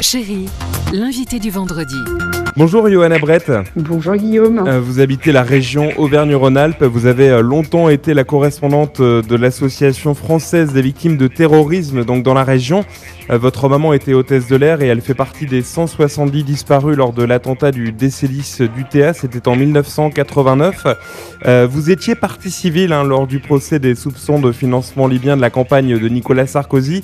Chérie, l'invité du vendredi. Bonjour Johanna Brett. Bonjour Guillaume. Vous habitez la région Auvergne-Rhône-Alpes. Vous avez longtemps été la correspondante de l'Association française des victimes de terrorisme, donc dans la région. Votre maman était hôtesse de l'air et elle fait partie des 170 disparus lors de l'attentat du Decélis d'UTA. C'était en 1989. Vous étiez partie civile lors du procès des soupçons de financement libyen de la campagne de Nicolas Sarkozy,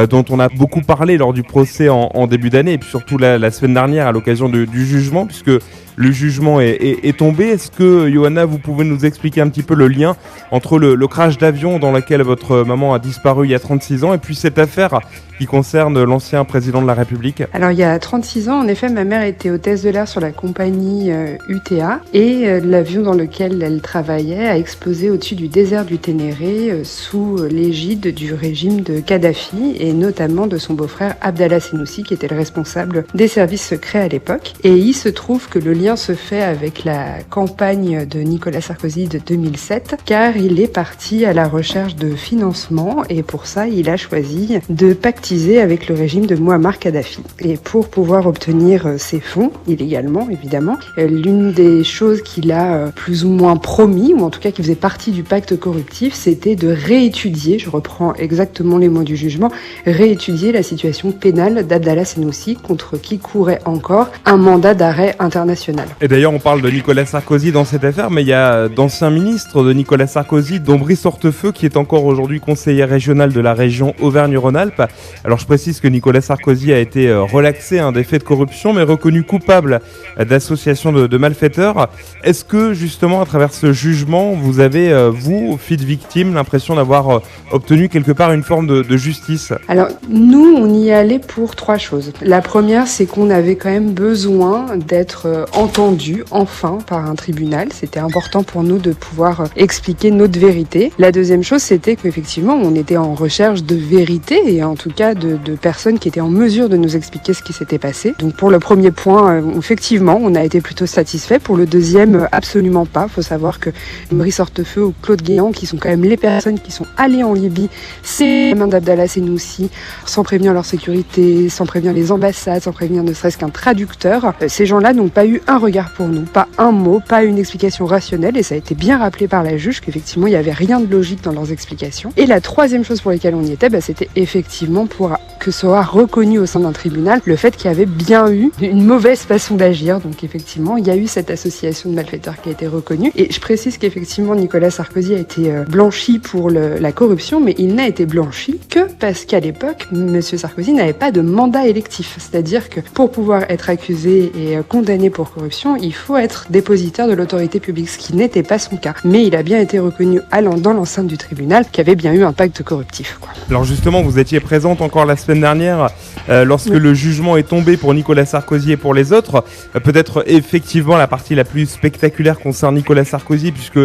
dont on a beaucoup parlé lors du procès en début d'année et puis surtout la semaine dernière à l'occasion du jugement, puisque le jugement est tombé. Est-ce que, Johanna, vous pouvez nous expliquer un petit peu le lien entre le crash d'avion dans lequel votre maman a disparu il y a 36 ans et puis cette affaire qui concerne l'ancien président de la République? Alors il y a 36 ans, en effet, ma mère était hôtesse de l'air sur la compagnie UTA et l'avion dans lequel elle travaillait a explosé au-dessus du désert du Ténéré sous l'égide du régime de Kadhafi et notamment de son beau-frère Abdallah Senoussi qui était le responsable des services secrets à l'époque. Et il se trouve que le lien se fait avec la campagne de Nicolas Sarkozy de 2007 car il est parti à la recherche de financement et pour ça il a choisi de pactiser avec le régime de Mouammar Kadhafi. Et pour pouvoir obtenir ces fonds, illégalement évidemment, l'une des choses qu'il a plus ou moins promis, ou en tout cas qui faisait partie du pacte corruptif, c'était de réétudier, je reprends exactement les mots du jugement, réétudier la situation pénale d'Abdallah Senoussi contre qui courait encore un mandat d'arrêt international. Et d'ailleurs on parle de Nicolas Sarkozy dans cette affaire, mais il y a d'anciens ministres de Nicolas Sarkozy, dont Brice Hortefeux qui est encore aujourd'hui conseiller régional de la région Auvergne-Rhône-Alpes. Alors je précise que Nicolas Sarkozy a été relaxé des faits de corruption mais reconnu coupable d'association de malfaiteurs. Est-ce que justement à travers ce jugement vous avez, vous, fille de victime, l'impression d'avoir obtenu quelque part une forme de justice? Alors nous on y allait pour trois choses. La première c'est qu'on avait quand même besoin d'être entendu enfin par un tribunal. C'était important pour nous de pouvoir expliquer notre vérité. La deuxième chose c'était qu'effectivement on était en recherche de vérité et en tout cas de personnes qui étaient en mesure de nous expliquer ce qui s'était passé. Donc pour le premier point, effectivement, on a été plutôt satisfait. Pour le deuxième, absolument pas. Il faut savoir que Brice Hortefeux ou Claude Guéant, qui sont quand même les personnes qui sont allées en Libye, c'est les mains d'Abdallah Senoussi, sans prévenir leur sécurité, sans prévenir les ambassades, sans prévenir ne serait-ce qu'un traducteur. Ces gens-là n'ont pas eu un regard pour nous, pas un mot, pas une explication rationnelle, et ça a été bien rappelé par la juge qu'effectivement il n'y avait rien de logique dans leurs explications. Et la troisième chose pour laquelle on y était, c'était effectivement pour que soit reconnu au sein d'un tribunal le fait qu'il y avait bien eu une mauvaise façon d'agir. Donc effectivement, il y a eu cette association de malfaiteurs qui a été reconnue. Et je précise qu'effectivement, Nicolas Sarkozy a été blanchi pour la corruption, mais il n'a été blanchi que parce qu'à l'époque, Monsieur Sarkozy n'avait pas de mandat électif. C'est-à-dire que pour pouvoir être accusé et condamné pour corruption, il faut être dépositaire de l'autorité publique, ce qui n'était pas son cas. Mais il a bien été reconnu dans l'enceinte du tribunal qu'il y avait bien eu un pacte corruptif, quoi. Alors justement, vous étiez présente encore la semaine dernière lorsque le jugement est tombé pour Nicolas Sarkozy et pour les autres. Peut-être effectivement la partie la plus spectaculaire concerne Nicolas Sarkozy puisque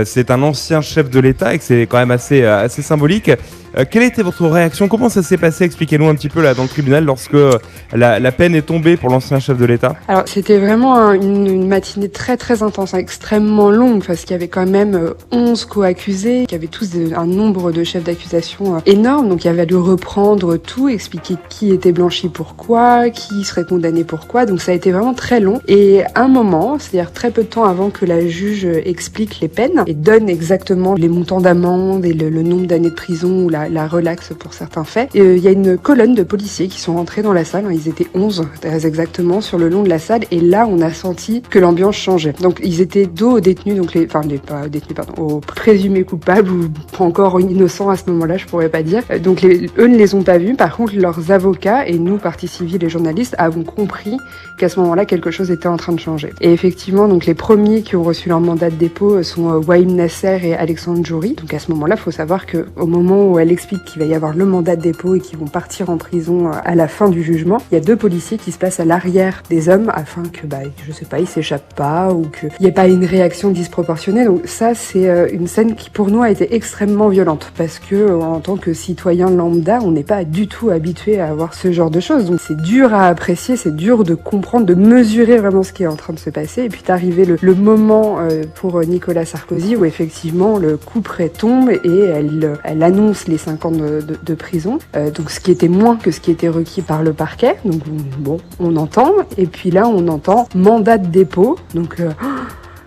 c'est un ancien chef de l'État et que c'est quand même assez symbolique. Quelle était votre réaction? Comment ça s'est passé? Expliquez-nous un petit peu là dans le tribunal lorsque la peine est tombée pour l'ancien chef de l'État. Alors c'était vraiment une matinée très très intense, extrêmement longue parce qu'il y avait quand même 11 co-accusés, qui avaient tous un nombre de chefs d'accusation énorme, donc il avait dû reprendre tout, expliquer qui était blanchi pourquoi, qui serait condamné pourquoi, donc ça a été vraiment très long. Et à un moment, c'est-à-dire très peu de temps avant que la juge explique les peines et donne exactement les montants d'amende et le nombre d'années de prison ou la relaxe pour certains faits, il y a une colonne de policiers qui sont rentrés dans la salle, ils étaient 11 très exactement sur le long de la salle et là on a senti que l'ambiance changeait. Donc ils étaient dos aux détenus, donc aux présumés coupables ou pas encore innocents à ce moment-là, je pourrais pas dire. Donc eux ne les ont pas vus, par contre leurs avocats et nous, partie civile et journalistes, avons compris qu'à ce moment-là quelque chose était en train de changer. Et effectivement, donc les premiers qui ont reçu leur mandat de dépôt sont Wahim Nasser et Alexandre Djouri. Donc à ce moment-là, il faut savoir que au moment où elle explique qu'il va y avoir le mandat de dépôt et qu'ils vont partir en prison à la fin du jugement, il y a deux policiers qui se passent à l'arrière des hommes afin que, je sais pas, ils s'échappent pas ou qu'il n'y ait pas une réaction disproportionnée. Donc ça, c'est une scène qui pour nous a été extrêmement violente parce que en tant que citoyen lambda, on n'est pas du tout habitué à avoir ce genre de choses. Donc c'est dur à apprécier, c'est dur de comprendre, de mesurer vraiment ce qui est en train de se passer. Et puis d'arriver le moment pour Nicolas Sarkozy où effectivement le coup près tombe et elle annonce les 5 ans de prison, donc ce qui était moins que ce qui était requis par le parquet. Donc bon, on entend, et puis là on entend mandat de dépôt, donc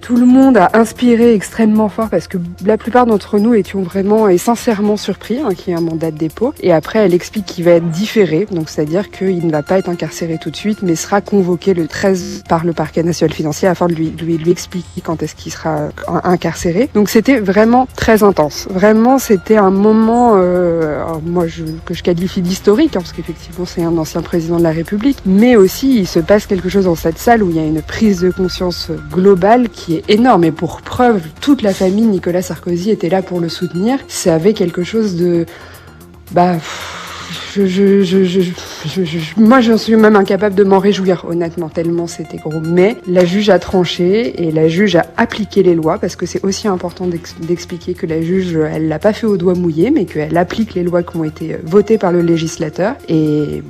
tout le monde a inspiré extrêmement fort parce que la plupart d'entre nous étions vraiment et sincèrement surpris qu'il y ait un mandat de dépôt. Et après, elle explique qu'il va être différé, donc c'est-à-dire qu'il ne va pas être incarcéré tout de suite, mais sera convoqué le 13 par le parquet national financier afin de lui expliquer quand est-ce qu'il sera incarcéré. Donc c'était vraiment très intense. Vraiment, c'était un moment, que je qualifie d'historique, parce qu'effectivement c'est un ancien président de la République, mais aussi il se passe quelque chose dans cette salle où il y a une prise de conscience globale qui est énorme. Et pour preuve, toute la famille Nicolas Sarkozy était là pour le soutenir. Ça avait quelque chose de... moi, j'en suis même incapable de m'en réjouir, honnêtement, tellement c'était gros. Mais la juge a tranché et la juge a appliqué les lois, parce que c'est aussi important d'expliquer que la juge, elle l'a pas fait au doigt mouillé, mais qu'elle applique les lois qui ont été votées par le législateur. Et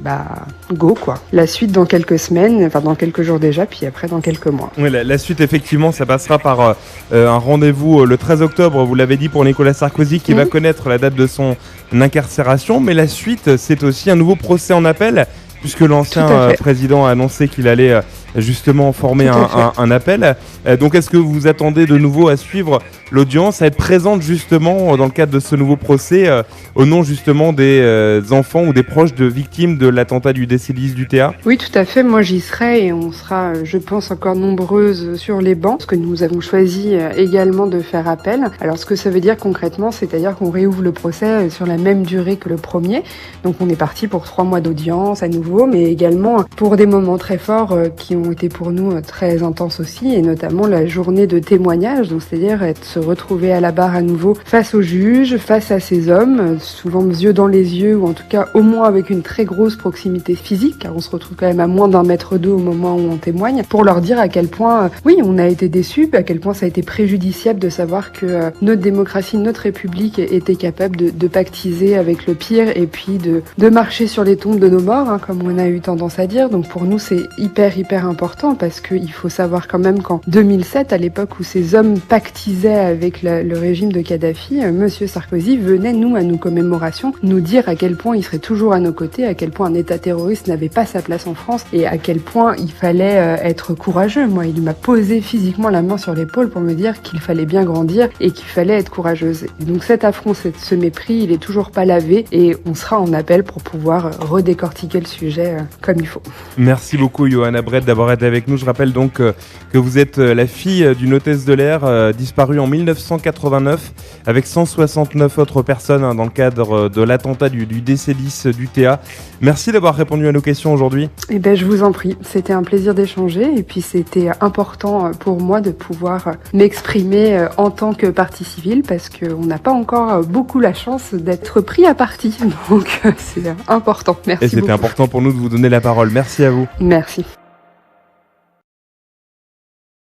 go quoi. La suite dans quelques semaines, enfin dans quelques jours déjà, puis après dans quelques mois. Oui, la suite, effectivement, ça passera par un rendez-vous le 13 octobre, vous l'avez dit, pour Nicolas Sarkozy, qui va connaître la date de son incarcération. Mais la suite, c'est aussi un nouveau procès en appel, puisque l'ancien président a annoncé qu'il allait justement former un appel. Donc est-ce que vous attendez de nouveau à suivre l'audience, à être présente justement dans le cadre de ce nouveau procès au nom justement des enfants ou des proches de victimes de l'attentat du Décédis du TA? Oui, tout à fait. Moi, j'y serai et on sera, je pense, encore nombreuses sur les bancs, parce que nous avons choisi également de faire appel. Alors, ce que ça veut dire concrètement, c'est-à-dire qu'on réouvre le procès sur la même durée que le premier. Donc, on est parti pour 3 mois d'audience à nouveau, mais également pour des moments très forts qui ont été pour nous très intenses aussi, et notamment la journée de témoignage, donc c'est-à-dire se retrouver à la barre à nouveau face au juge, face à ces hommes, souvent yeux dans les yeux, ou en tout cas au moins avec une très grosse proximité physique, car on se retrouve quand même à moins d'1 mètre d'eux au moment où on témoigne, pour leur dire à quel point, oui, on a été déçus, à quel point ça a été préjudiciable de savoir que notre démocratie, notre république était capable de pactiser avec le pire, et puis de marcher sur les tombes de nos morts, comme on a eu tendance à dire. Donc pour nous, c'est hyper important, parce qu'il faut savoir quand même qu'en 2007, à l'époque où ces hommes pactisaient avec le régime de Kadhafi, Monsieur Sarkozy venait, nous, à nos commémorations, nous dire à quel point il serait toujours à nos côtés, à quel point un État terroriste n'avait pas sa place en France, et à quel point il fallait être courageux. Moi, il m'a posé physiquement la main sur l'épaule pour me dire qu'il fallait bien grandir et qu'il fallait être courageuse. Et donc cet affront, ce mépris, il est toujours pas lavé, et on sera en appel pour pouvoir redécortiquer le sujet comme il faut. Merci beaucoup, Johanna Brett, d'avoir été avec nous. Je rappelle donc que vous êtes la fille d'une hôtesse de l'air disparue en 1989 avec 169 autres personnes dans le cadre de l'attentat du Décédis du TA. Merci d'avoir répondu à nos questions aujourd'hui. Eh ben, je vous en prie. C'était un plaisir d'échanger, et puis c'était important pour moi de pouvoir m'exprimer en tant que partie civile, parce qu'on n'a pas encore beaucoup la chance d'être pris à partie. Donc c'est important. Merci beaucoup. Et c'était important pour nous de vous donner la parole. Merci à vous. Merci.